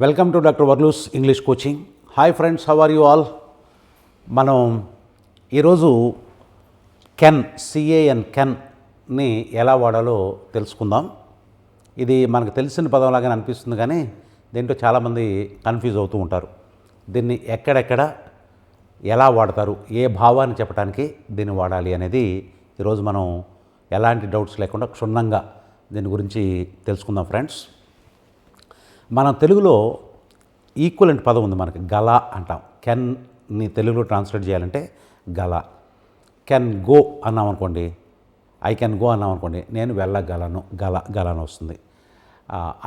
Welcome to doctor వర్లూస్ English coaching. Hi friends, how are you all? మనం ఈరోజు కెన్ని ఎలా వాడాలో తెలుసుకుందాం. ఇది మనకు తెలిసిన పదంలాగానే అనిపిస్తుంది, కానీ దీంట్లో చాలామంది కన్ఫ్యూజ్ అవుతూ ఉంటారు. దీన్ని ఎక్కడెక్కడ ఎలా వాడతారు, ఏ భావాన్ని చెప్పడానికి దీన్ని వాడాలి అనేది ఈరోజు మనం ఎలాంటి డౌట్స్ లేకుండా క్షుణ్ణంగా దీని గురించి తెలుసుకుందాం ఫ్రెండ్స్. మనం తెలుగులో ఈక్వలెంట్ పదం ఉంది, మనకి గల అంటాం. కెన్ని తెలుగులో ట్రాన్స్లేట్ చేయాలంటే గల. కెన్ గో అన్నాం అనుకోండి, ఐ కెన్ గో అన్నాం అనుకోండి, నేను వెళ్ళగలను, గలను వస్తుంది.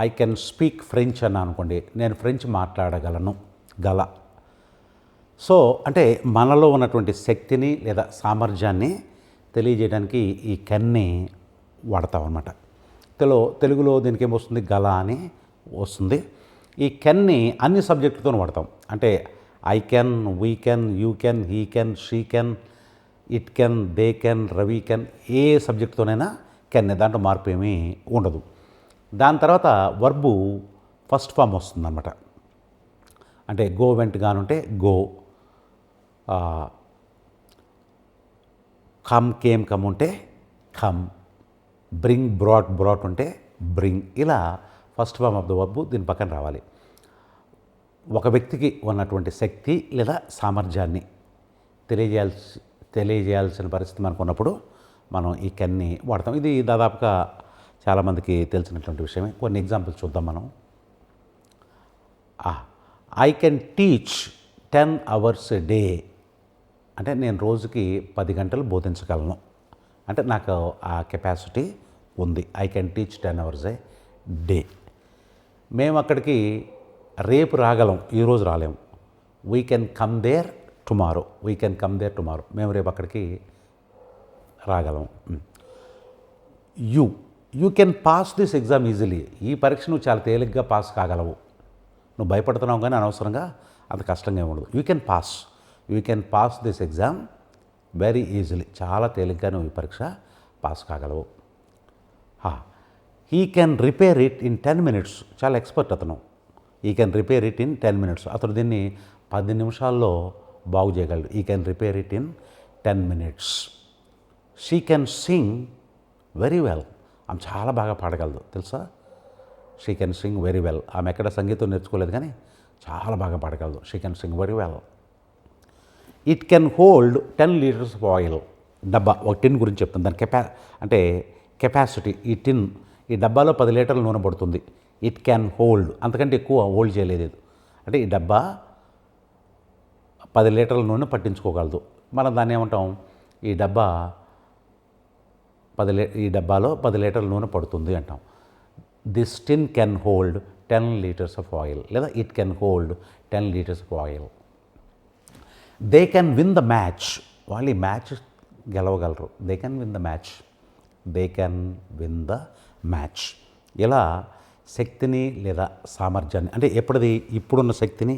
ఐ కెన్ స్పీక్ ఫ్రెంచ్ అన్నాను అనుకోండి, నేను ఫ్రెంచ్ మాట్లాడగలను, గల. సో అంటే మనలో ఉన్నటువంటి శక్తిని లేదా సామర్థ్యాన్ని తెలియజేయడానికి ఈ కెన్ని వాడతాం అన్నమాట. తెలుగులో దీనికి ఏమొస్తుంది, గల అని వస్తుంది. ఈ కెన్ని అన్ని సబ్జెక్టులతో వాడతాం. అంటే I can, we can, you can, he can, she can, it can, they can, Ravi can, ఏ సబ్జెక్టుతోనైనా కెన్నే, దాంట్లో మార్పు ఏమీ ఉండదు. దాని తర్వాత వర్బు ఫస్ట్ ఫామ్ వస్తుంది అన్నమాట. అంటే గో వెంట్ గానుంటే గో, కమ్ కేమ్ కమ్ ఉంటే కమ్, బ్రింగ్ బ్రాట్ ఉంటే బ్రింగ్. ఇలా first form of the verb దీని పక్కన రావాలి. ఒక వ్యక్తికి ఉన్నటువంటి శక్తి లేదా సామర్థ్యాన్ని తెలియజేయాల్సిన పరిస్థితి మనకు ఉన్నప్పుడు మనం ఈ కెన్ని వాడతాం. ఇది దాదాపుగా చాలామందికి తెలిసినటువంటి విషయమే. కొన్ని ఎగ్జాంపుల్స్ చూద్దాం మనం. I can teach 10 hours a day. అంటే నేను రోజుకి 10 గంటలు బోధించగలను, అంటే నాకు ఆ కెపాసిటీ ఉంది. I can teach 10 hours a day. మేము అక్కడికి రేపు రాగలం, ఈరోజు రాలేము. We can come there tomorrow, మేము రేపు అక్కడికి రాగలం. You can pass this exam easily. ఈ పరీక్ష నువ్వు చాలా తేలిగ్గా పాస్ కాగలవు. నువ్వు భయపడుతున్నావు కానీ అనవసరంగా అంత కష్టంగా ఉండదు. You can pass this exam very easily. చాలా తేలిగ్గా నువ్వు ఈ పరీక్ష పాస్ కాగలవు. He can repair it in 10 minutes. చాలా ఎక్స్పర్ట్ అతను. He can repair it in 10 minutes. అతను దీన్ని 10 నిమిషాల్లో బాగు చేయగలడు. He can repair it in 10 minutes. She can sing very well. ఆమె చాలా బాగా పాడగలదు, తెలుసా? She can sing very well. ఆమె ఎక్కడ సంగీతం నేర్చుకోలేదు కానీ చాలా బాగా పాడగలదు. She can sing very well. It can hold 10 liters of oil. డబ్బా, ఒక టిన్ గురించి చెప్తుంది. దాని అంటే కెపాసిటీ. ఈ డబ్బాలో 10 లీటర్ల నూనె పడుతుంది. ఇట్ క్యాన్ హోల్డ్, అంతకంటే ఎక్కువ హోల్డ్ చేయలేదు. అంటే ఈ డబ్బా 10 లీటర్ల నూనె పట్టించుకోగలదు. మనం దాన్ని ఏమంటాం, ఈ డబ్బాలో 10 లీటర్ల నూనె పడుతుంది అంటాం. This tin can hold 10 liters of oil, లేదా it can hold 10 liters of oil. They can win the match. వాళ్ళు ఈ మ్యాచ్ గెలవగలరు. They can win the match. ఇలా శక్తిని లేదా సామర్థ్యాన్ని, అంటే ఇప్పుడున్న శక్తిని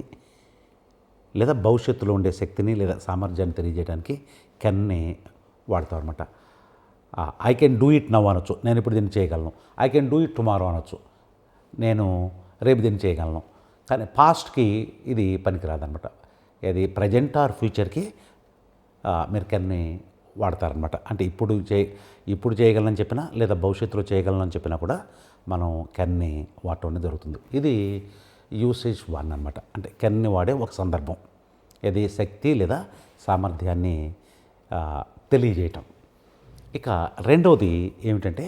లేదా భవిష్యత్తులో ఉండే శక్తిని లేదా సామర్థ్యాన్ని తెలియజేయడానికి కెన్ని వాడతాం అనమాట. I can do it now అనొచ్చు, నేను ఇప్పుడు దీన్ని చేయగలను. I can do it tomorrow అనొచ్చు, నేను రేపు దీన్ని చేయగలను. కానీ పాస్ట్కి ఇది పనికిరాదనమాట. ఇది ప్రజెంట్ ఆర్ ఫ్యూచర్కి మీరు కెన్ని వాడతారనమాట. అంటే ఇప్పుడు చేయగలనని చెప్పినా లేదా భవిష్యత్తులో చేయగలనని చెప్పినా కూడా మనం కెన్ని వాడటం అనేది జరుగుతుంది. ఇది యూసేజ్ 1 అనమాట. అంటే కెన్ని వాడే ఒక సందర్భం, ఇది శక్తి లేదా సామర్థ్యాన్ని తెలియజేయటం. ఇక రెండవది ఏమిటంటే,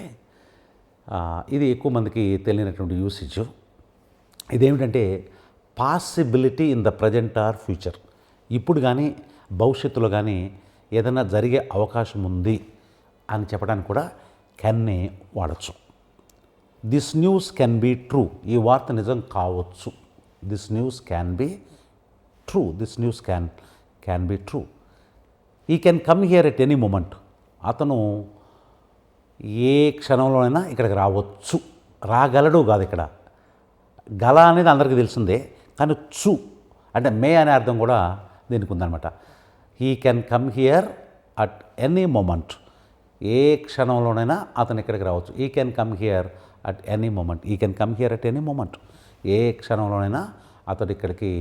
ఇది ఎక్కువ మందికి తెలియనటువంటి యూసేజ్. ఇదేమిటంటే possibility in the present or future. ఇప్పుడు కానీ భవిష్యత్తులో కానీ ఏదైనా జరిగే అవకాశం ఉంది అని చెప్పడానికి కూడా కెన్ని వాడచ్చు. This news can be true. ఈ వార్త నిజం కావచ్చు. This news can be true. He can come here at any moment. అతను ఏ క్షణంలోనైనా ఇక్కడికి రావచ్చు. రాగలడు కాదు, ఇక్కడ గల అనేది అందరికీ తెలిసిందే, కానీ అంటే మే అనే అర్థం కూడా దీనికి ఉందన్నమాట. He can come here at any moment. ఏ క్షణంలోనైనా అతను ఇక్కడికి రావచ్చు. He can come here at any moment. ఏ క్షణంలోనైనా అతడు ఇక్కడికి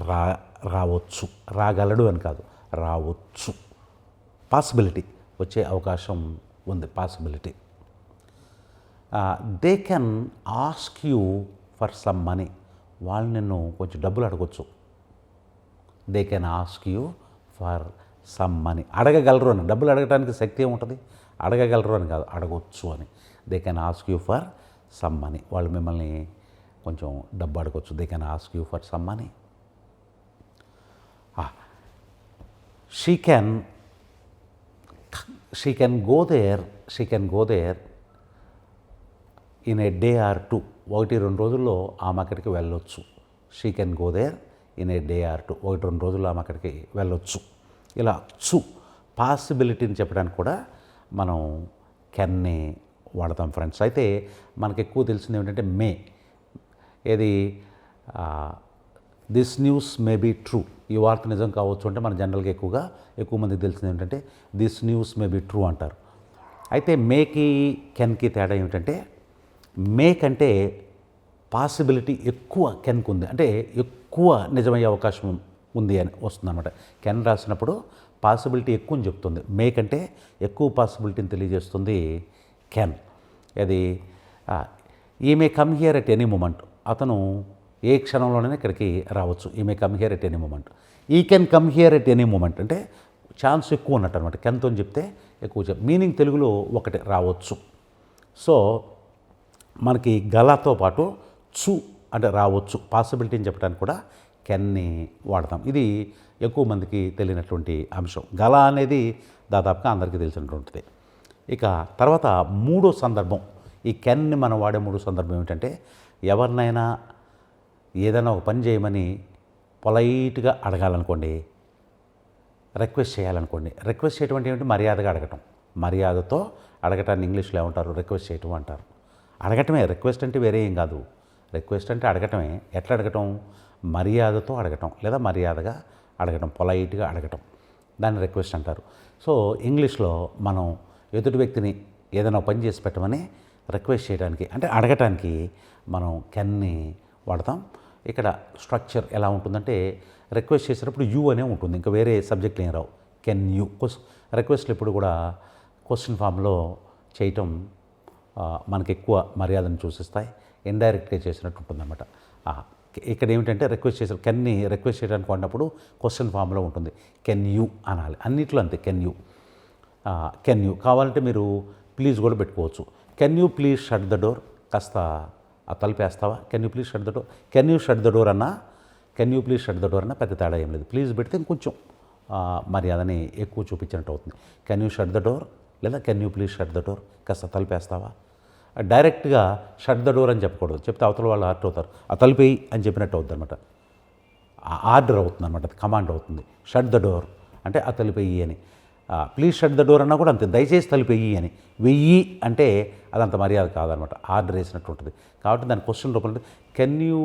రా రావచ్చు, రాగలడు అని కాదు, రావచ్చు. పాసిబిలిటీ, వచ్చే అవకాశం ఉంది, possibility. They can ask you for some money, వాళ్ళు నిన్ను కొంచెం డబ్బులు అడగొచ్చు. They can ask you for some money, అడగగలరు అని. డబ్బులు అడగడానికి శక్తి ఏముంటుంది? అడగగలరు అని కాదు, అడగొచ్చు అని. They can ask you for some money, వాళ్ళు మిమ్మల్ని కొంచెం డబ్బు అడగొచ్చు. They can ask you for some money. She can go there in a day or two, 1-2 రోజుల్లో ఆమె అక్కడికి వెళ్ళొచ్చు. She can go there in a day or two, 1-2 రోజుల్లో ఆమె అక్కడికి వెళ్ళొచ్చు. ఇలా పాసిబిలిటీని చెప్పడానికి కూడా మనం కెన్ని వాడతాం ఫ్రెండ్స్. అయితే మనకు ఎక్కువ తెలిసింది ఏమిటంటే మే. ఏది? This news may be true, ఈ వార్త నిజం కావచ్చు అంటే మన జనరల్గా ఎక్కువ మందికి తెలిసింది ఏంటంటే this news may be true అంటారు. అయితే మేకి కెన్కి తేడా ఏమిటంటే మే కంటే పాసిబిలిటీ ఎక్కువ కెన్కు ఉంది, అంటే ఎక్కువ నిజమయ్యే అవకాశం ఉంది అని వస్తుంది అనమాట. కెన్ రాసినప్పుడు పాసిబిలిటీ ఎక్కువ అని చెప్తుంది, మే కంటే ఎక్కువ పాసిబిలిటీని తెలియజేస్తుంది కెన్. అది he may come here at any moment, అతను ఏ క్షణంలోనైనా ఇక్కడికి రావచ్చు. He may come here at any moment. He can come here at any moment అంటే ఛాన్స్ ఎక్కువ ఉన్నట్టు అనమాట. కెన్తో చెప్తే ఎక్కువ మీనింగ్ తెలుగులో ఒకటి రావచ్చు. సో మనకి గలాతో పాటు చు అంటే రావచ్చు, పాసిబిలిటీని చెప్పడానికి కూడా కెన్ని వాడతాం. ఇది ఎక్కువ మందికి తెలియనటువంటి అంశం. గల అనేది దాదాపుగా అందరికీ తెలిసినటువంటిది. ఇక తర్వాత మూడో సందర్భం, ఈ కెన్ని మనం వాడే మూడో సందర్భం ఏమిటంటే ఎవరినైనా ఏదైనా ఒక పని చేయమని పొలైట్గా అడగాలనుకోండి, రిక్వెస్ట్ చేయాలనుకోండి. రిక్వెస్ట్ చేయటం అంటే ఏమిటి? మర్యాదగా అడగటం. మర్యాదతో అడగటాన్ని ఇంగ్లీష్లో ఏమంటారు? రిక్వెస్ట్ చేయటం అంటారు. అడగటమే, రిక్వెస్ట్ అంటే వేరే ఏం కాదు. రిక్వెస్ట్ అంటే అడగటమే. ఎట్లా అడగటం? మర్యాదతో అడగటం, లేదా మర్యాదగా అడగటం, పొలైట్గా అడగటం, దాన్ని రిక్వెస్ట్ అంటారు. సో ఇంగ్లీష్లో మనం ఎదుటి వ్యక్తిని ఏదైనా పని చేసి పెట్టమని రిక్వెస్ట్ చేయడానికి అంటే అడగటానికి మనం కెన్ని వాడతాం. ఇక్కడ స్ట్రక్చర్ ఎలా ఉంటుందంటే రిక్వెస్ట్ చేసినప్పుడు యూ అనే ఉంటుంది, ఇంకా వేరే సబ్జెక్టులు ఏం రావు. Can you. రిక్వెస్ట్లు ఎప్పుడు కూడా క్వశ్చన్ ఫామ్లో చేయటం మనకి ఎక్కువ మర్యాదను సూచిస్తాయి, ఇండైరెక్ట్గా చేసినట్టు ఉంటుందన్నమాట. ఇక్కడ ఏమిటంటే రిక్వెస్ట్ చేసిన కెన్ని రిక్వెస్ట్ చేయడానికి వాడినప్పుడు క్వశ్చన్ ఫామ్లో ఉంటుంది, కెన్ యూ అనాలి. అన్నిట్లో అంతే, కెన్ యూ. కెన్ యూ కావాలంటే మీరు ప్లీజ్ కూడా పెట్టుకోవచ్చు. Can you please shut the door, కాస్త ఆ తలుపేస్తావా? Can you please shut the door. Can you shut the door అన్నా, can you please shut the door అన్నా పెద్ద తేడా ఏం లేదు. ప్లీజ్ పెడితే ఇంకొంచెం మర్యాదని ఎక్కువ చూపించినట్టు అవుతుంది. Can you shut the door లేదా can you please shut the door, కాస్త తలుపేస్తావా. డైరెక్ట్గా షట్ ద డోర్ అని చెప్పకూడదు, చెప్తే అవతల వాళ్ళు హర్ట్ అవుతారు. ఆ తలుపేయి అని చెప్పినట్టు అవుతుంది అనమాట, ఆర్డర్ అవుతుంది అనమాట, అది కమాండ్ అవుతుంది. షట్ ద డోర్ అంటే ఆ తలుపేయి అని. ప్లీజ్ షట్ ద డోర్ అన్నా కూడా అంతే, దయచేసి తలుపేయి అని. వెయ్యి అంటే అదంత మర్యాద కాదనమాట, ఆర్డర్ వేసినట్టు ఉంటుంది. కాబట్టి దాని క్వశ్చన్ రూపంలో can you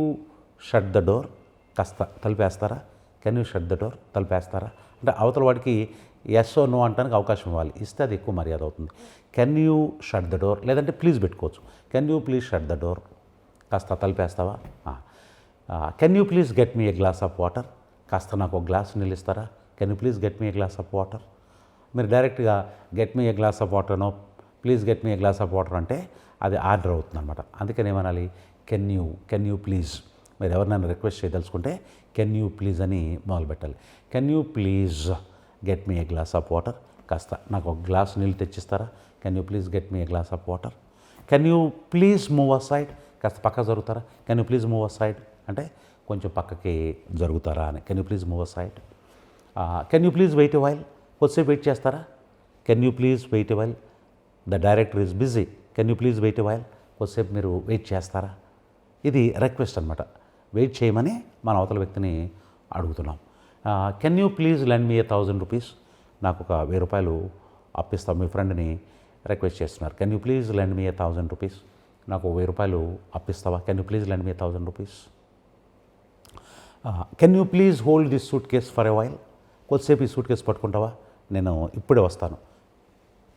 shut the door, కాస్త తలుపేస్తారా, can you shut the door, తలుపేస్తారా అంటే అవతల వాడికి ఎస్ ఓ నో అంటానికి అవకాశం ఇవ్వాలి, ఇస్తే అది ఎక్కువ మర్యాద అవుతుంది. Can you shut the door లేదంటే ప్లీజ్ పెట్టుకోవచ్చు. Can you please shut the door, కాస్త తలుపేస్తావా. Can you please get me a glass of water, కాస్త నాకు ఒక గ్లాస్ నీళ్ళు ఇస్తారా. Can you please get me a glass of water. మీరు డైరెక్ట్గా get me a glass of వాటర్నో please get me a glass of water అంటే అది ఆర్డర్ అవుతుంది అనమాట. అందుకని ఏమనాలి, కెన్ యూ ప్లీజ్. మీరు ఎవరినైనా రిక్వెస్ట్ చేయదలుచుకుంటే కెన్ యూ ప్లీజ్ అని మొదలు పెట్టాలి. Can you please get me a glass of water, కాస్త నాకు ఒక గ్లాస్ నీళ్ళు తెచ్చిస్తారా. Can you please get me a glass of water. Can you please move aside, కాస్త పక్క జరుగుతారా. Can you please move aside అంటే కొంచెం పక్కకి జరుగుతారా అని. Can you please move aside. Can you please wait a while, కొద్దిసేపు wait చేస్తారా. Can you please wait a while, the director is busy, can you please wait a while, కొద్దిసేపు మీరు wait చేస్తారా. ఇది రిక్వెస్ట్ అనమాట, wait చేయమని మన అవతల వ్యక్తిని అడుగుతున్నాం. Can you please lend me 1000 rupees, నాకు ఒక 1000 రూపాయలు అప్పిస్తాం. మీ ఫ్రెండ్ని రిక్వెస్ట్ చేస్తున్నారు. Can you please lend me 1000 rupees, నాకు 1000 రూపాయలు అప్పిస్తావా. Can you please lend me 1000 rupees. Can you please hold this suitcase for a while, కొద్దిసేపు ఈ సూట్ కేసు పట్టుకుంటావా, నేను ఇప్పుడే వస్తాను.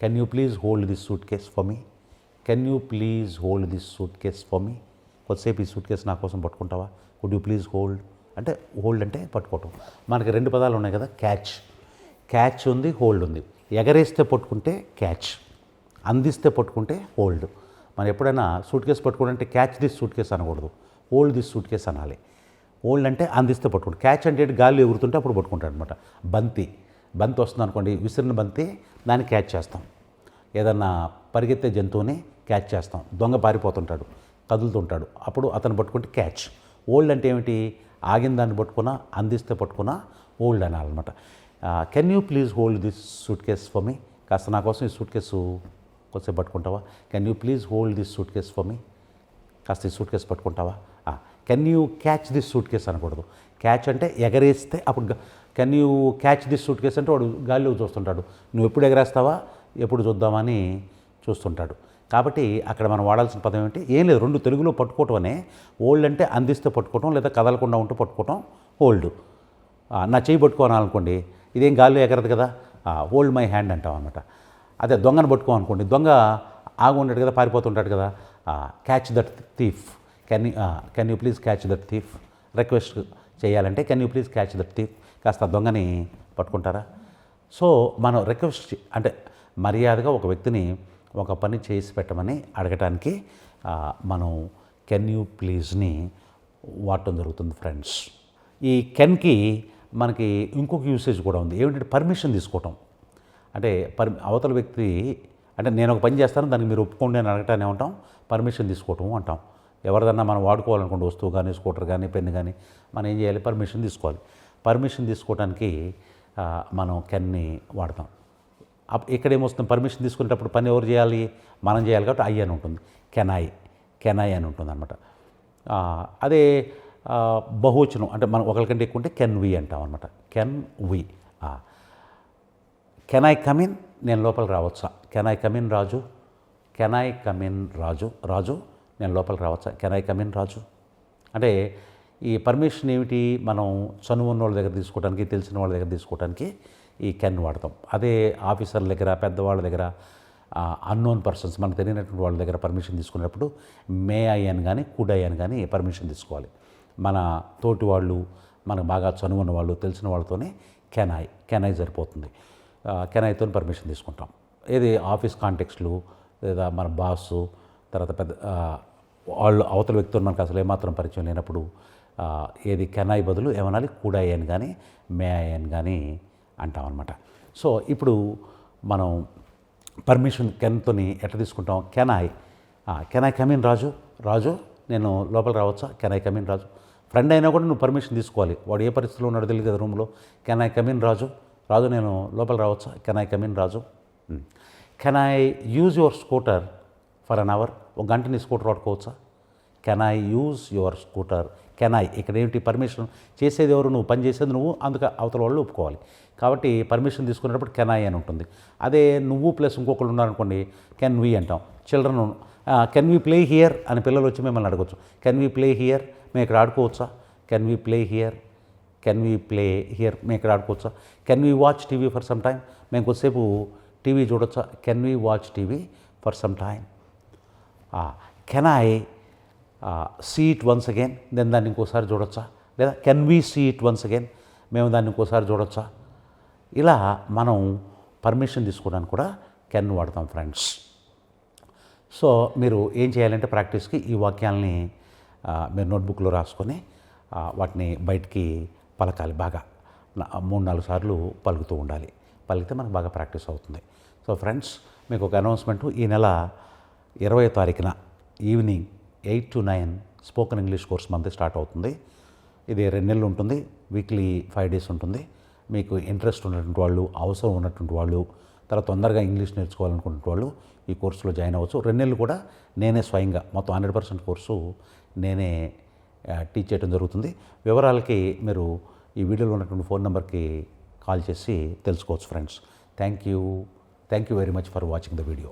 Can you please hold this suitcase for me. Can you please hold this suitcase for మీ. కొద్దిసేపు ఈ suit case నా కోసం పట్టుకుంటావా, కుడ్ యూ ప్లీజ్ హోల్డ్ అంటే హోల్డ్ అంటే పట్టుకోవటం. మనకి 2 పదాలు ఉన్నాయి కదా, క్యాచ్ ఉంది, హోల్డ్ ఉంది. ఎగరేస్తే పట్టుకుంటే క్యాచ్, అందిస్తే పట్టుకుంటే హోల్డ్. మనం ఎప్పుడైనా సూట్ కేసు పట్టుకుంటే క్యాచ్ దిస్ సూట్ కేసు అనకూడదు, హోల్డ్ దిస్ సూట్ కేసు అనాలి. హోల్డ్ అంటే అందిస్తే పట్టుకుంటాడు, క్యాచ్ అంటే గాలి ఎగురుతుంటే అప్పుడు పట్టుకుంటాడు అనమాట. బంతి వస్తుంది అనుకోండి, విసిరిన బంతి దాన్ని క్యాచ్ చేస్తాం. ఏదన్నా పరిగెత్తే జంతువుని క్యాచ్ చేస్తాం. దొంగ పారిపోతుంటాడు, కదులుతుంటాడు, అప్పుడు అతను పట్టుకుంటే క్యాచ్. హోల్డ్ అంటే ఏమిటి, ఆగిన దాన్ని పట్టుకున్నా, అందిస్తే పట్టుకున్నా హోల్డ్ అనాలన్నమాట. Can you please hold this suitcase for me, కాస్త నా కోసం ఈ సూట్ కేసు కొద్దిసేపు పట్టుకుంటావా, can you please hold this suitcase for me, కాస్త ఈ సూట్ కేసు పట్టుకుంటావా. Can you catch this suitcase అనకూడదు, క్యాచ్ అంటే ఎగరేస్తే అప్పుడు. Can you catch this suitcase అంటే వాడు గాలిలో చూస్తుంటాడు, నువ్వు ఎప్పుడు ఎగరేస్తావా, ఎప్పుడు చూద్దామని చూస్తుంటాడు. కాబట్టి అక్కడ మనం వాడాల్సిన పదం ఏమిటి, ఏం లేదు, 2 తెలుగులో పట్టుకోవటం అనే. హోల్డ్ అంటే అందిస్తే పట్టుకోవటం, లేదా కదలకుండా ఉంటూ పట్టుకోవటం హోల్డ్. నా చేయి పట్టుకోవాలనుకోండి, ఇదేం గాలిలో ఎగరదు కదా, హోల్డ్ మై హ్యాండ్ అంటాం అనమాట. అదే దొంగను పట్టుకోవాలనుకోండి, దొంగ ఆగి ఉంటాడు కదా, పారిపోతుంటాడు కదా, catch that thief, can you please catch that thief. Request చేయాలంటే can you please catch that thief, కాస్త దొంగని పట్టుకుంటారా. సో మనం రిక్వెస్ట్ అంటే మర్యాదగా ఒక వ్యక్తిని ఒక పని చేసి పెట్టమని అడగటానికి మనం కెన్ యూ ప్లీజ్ని వాడటం జరుగుతుంది ఫ్రెండ్స్. ఈ కెన్కి మనకి ఇంకొక యూసేజ్ కూడా ఉంది, ఏమిటంటే పర్మిషన్ తీసుకోవటం. అంటే అవతల వ్యక్తి అంటే నేను ఒక పని చేస్తాను, దానికి మీరు ఒప్పుకోండి అని అడగటాన్ని ఏమంటాం, పర్మిషన్ తీసుకోవటం అంటాం. ఎవరిదన్నా మనం వాడుకోవాలనుకోండి, వస్తువు కానీ, స్కూటర్ కానీ, పెన్ను కానీ, మనం ఏం చేయాలి, పర్మిషన్ తీసుకోవాలి. పర్మిషన్ తీసుకోవడానికి మనం కెన్ని వాడతాం. ఇక్కడ ఏమొస్తుంది, పర్మిషన్ తీసుకునేటప్పుడు పని ఎవరు చేయాలి, మనం చేయాలి కాబట్టి ఐ అని ఉంటుంది, కెనాయ్ అని ఉంటుంది అనమాట. అదే బహువచనం అంటే మనం ఒకరికంటే ఎక్కువ ఉంటే కెన్ వి అంటాం అనమాట. Can we, can I come in, నేను లోపలికి రావచ్చా, can I come in Raju, can I come in Raju నేను లోపలికి రావచ్చా, కెన్ ఐ కమిన్ రాజు. అంటే ఈ పర్మిషన్ ఏమిటి, మనం చనువు ఉన్న వాళ్ళ దగ్గర తీసుకోవడానికి, తెలిసిన వాళ్ళ దగ్గర తీసుకోవడానికి ఈ కెన్ వాడతాం. అదే ఆఫీసర్ల దగ్గర, పెద్దవాళ్ళ దగ్గర, అన్నోన్ పర్సన్స్ మనకు తెలియనటువంటి వాళ్ళ దగ్గర పర్మిషన్ తీసుకున్నప్పుడు మే ఐ అని కానీ, కుడ్ ఐ అని కానీ పర్మిషన్ తీసుకోవాలి. మన తోటి వాళ్ళు, మనకు బాగా చనువు ఉన్న వాళ్ళు, తెలిసిన వాళ్ళతోనే కెన్ ఐ సరిపోతుంది. కెన్ ఐతో పర్మిషన్ తీసుకుంటాం. ఏది ఆఫీస్ కాంటెక్స్లు, లేదా మన బాసు, తర్వాత పెద్ద వాళ్ళు అవతల వ్యక్తులు మనకు అసలు ఏమాత్రం పరిచయం లేనప్పుడు ఏది కెన్ ఐ బదులు ఏమనాలి, కుడ్ ఐ అని కానీ, మే ఐ అని కానీ అంటాం అనమాట. సో ఇప్పుడు మనం పర్మిషన్ కెన్తోని ఎట్లా తీసుకుంటాం, కెన్ ఐ కమిన్ రాజు నేను లోపల రావచ్చా, can I come in Raju. Friend అయినా కూడా నువ్వు పర్మిషన్ తీసుకోవాలి, వాడు ఏ పరిస్థితిలో ఉన్నాడో తెలియదు కదా రూమ్లో. కెన్ ఐ కమిన్ రాజు నేను లోపల రావచ్చా, can I come in Raju. Can I use your scooter for an hour, ఒక గంట నీ స్కూటర్ వాడుకోవచ్చా, can I use your scooter. Can I ఇక్కడ ఏంటి, పర్మిషన్ చేసేది ఎవరు, నువ్వు పని చేసేది నువ్వు, అందుకే అవతల వాళ్ళు ఒప్పుకోవాలి. కాబట్టి పర్మిషన్ తీసుకునేటప్పుడు కెన్ ఐ అని ఉంటుంది. అదే నువ్వు ప్లస్ ఇంకొకరు ఉన్నారనుకోండి, కెన్ వి అంటాం. Children can we play here అని పిల్లలు వచ్చి మిమ్మల్ని అడగచ్చు, కెన్ వి ప్లే హియర్, మేము ఇక్కడ ఆడుకోవచ్చా, కెన్ వి ప్లే హియర్ మేము ఇక్కడ ఆడుకోవచ్చా. Can we watch TV for some time, మేము కొద్దిసేపు టీవీ చూడొచ్చా, can we watch TV for some time. Can I see it once again, నేను దాన్ని ఇంకోసారి చూడొచ్చా, లేదా can we see it once again, మేము దాన్ని ఇంకోసారి చూడొచ్చా. ఇలా మనం పర్మిషన్ తీసుకోవడానికి కూడా కెన్ వాడతాం ఫ్రెండ్స్. సో మీరు ఏం చేయాలంటే ప్రాక్టీస్కి ఈ వాక్యాలని మీరు నోట్బుక్లో రాసుకొని వాటిని బయటికి పలకాలి, బాగా 3-4 సార్లు పలుకుతూ ఉండాలి. పలికితే మనకు బాగా ప్రాక్టీస్ అవుతుంది. సో ఫ్రెండ్స్, మీకు ఒక అనౌన్స్మెంట్, ఈ నెల 20వ తారీఖున evening 8 to 9 spoken English course month start అవుతుంది. ఇది 2 నెలలు ఉంటుంది, వీక్లీ 5 days ఉంటుంది. మీకు ఇంట్రెస్ట్ ఉన్నటువంటి వాళ్ళు, అవసరం ఉన్నటువంటి వాళ్ళు, తర్వాత తొందరగా ఇంగ్లీష్ నేర్చుకోవాలనుకున్న వాళ్ళు ఈ కోర్సులో జాయిన్ అవ్వచ్చు. 2 నెలలు కూడా నేనే స్వయంగా మొత్తం 100% కోర్సు నేనే టీచ్ చేయడం జరుగుతుంది. వివరాలకి మీరు ఈ వీడియోలో ఉన్నటువంటి ఫోన్ నెంబర్కి కాల్ చేసి తెలుసుకోవచ్చు friends. Thank you very much for watching the video.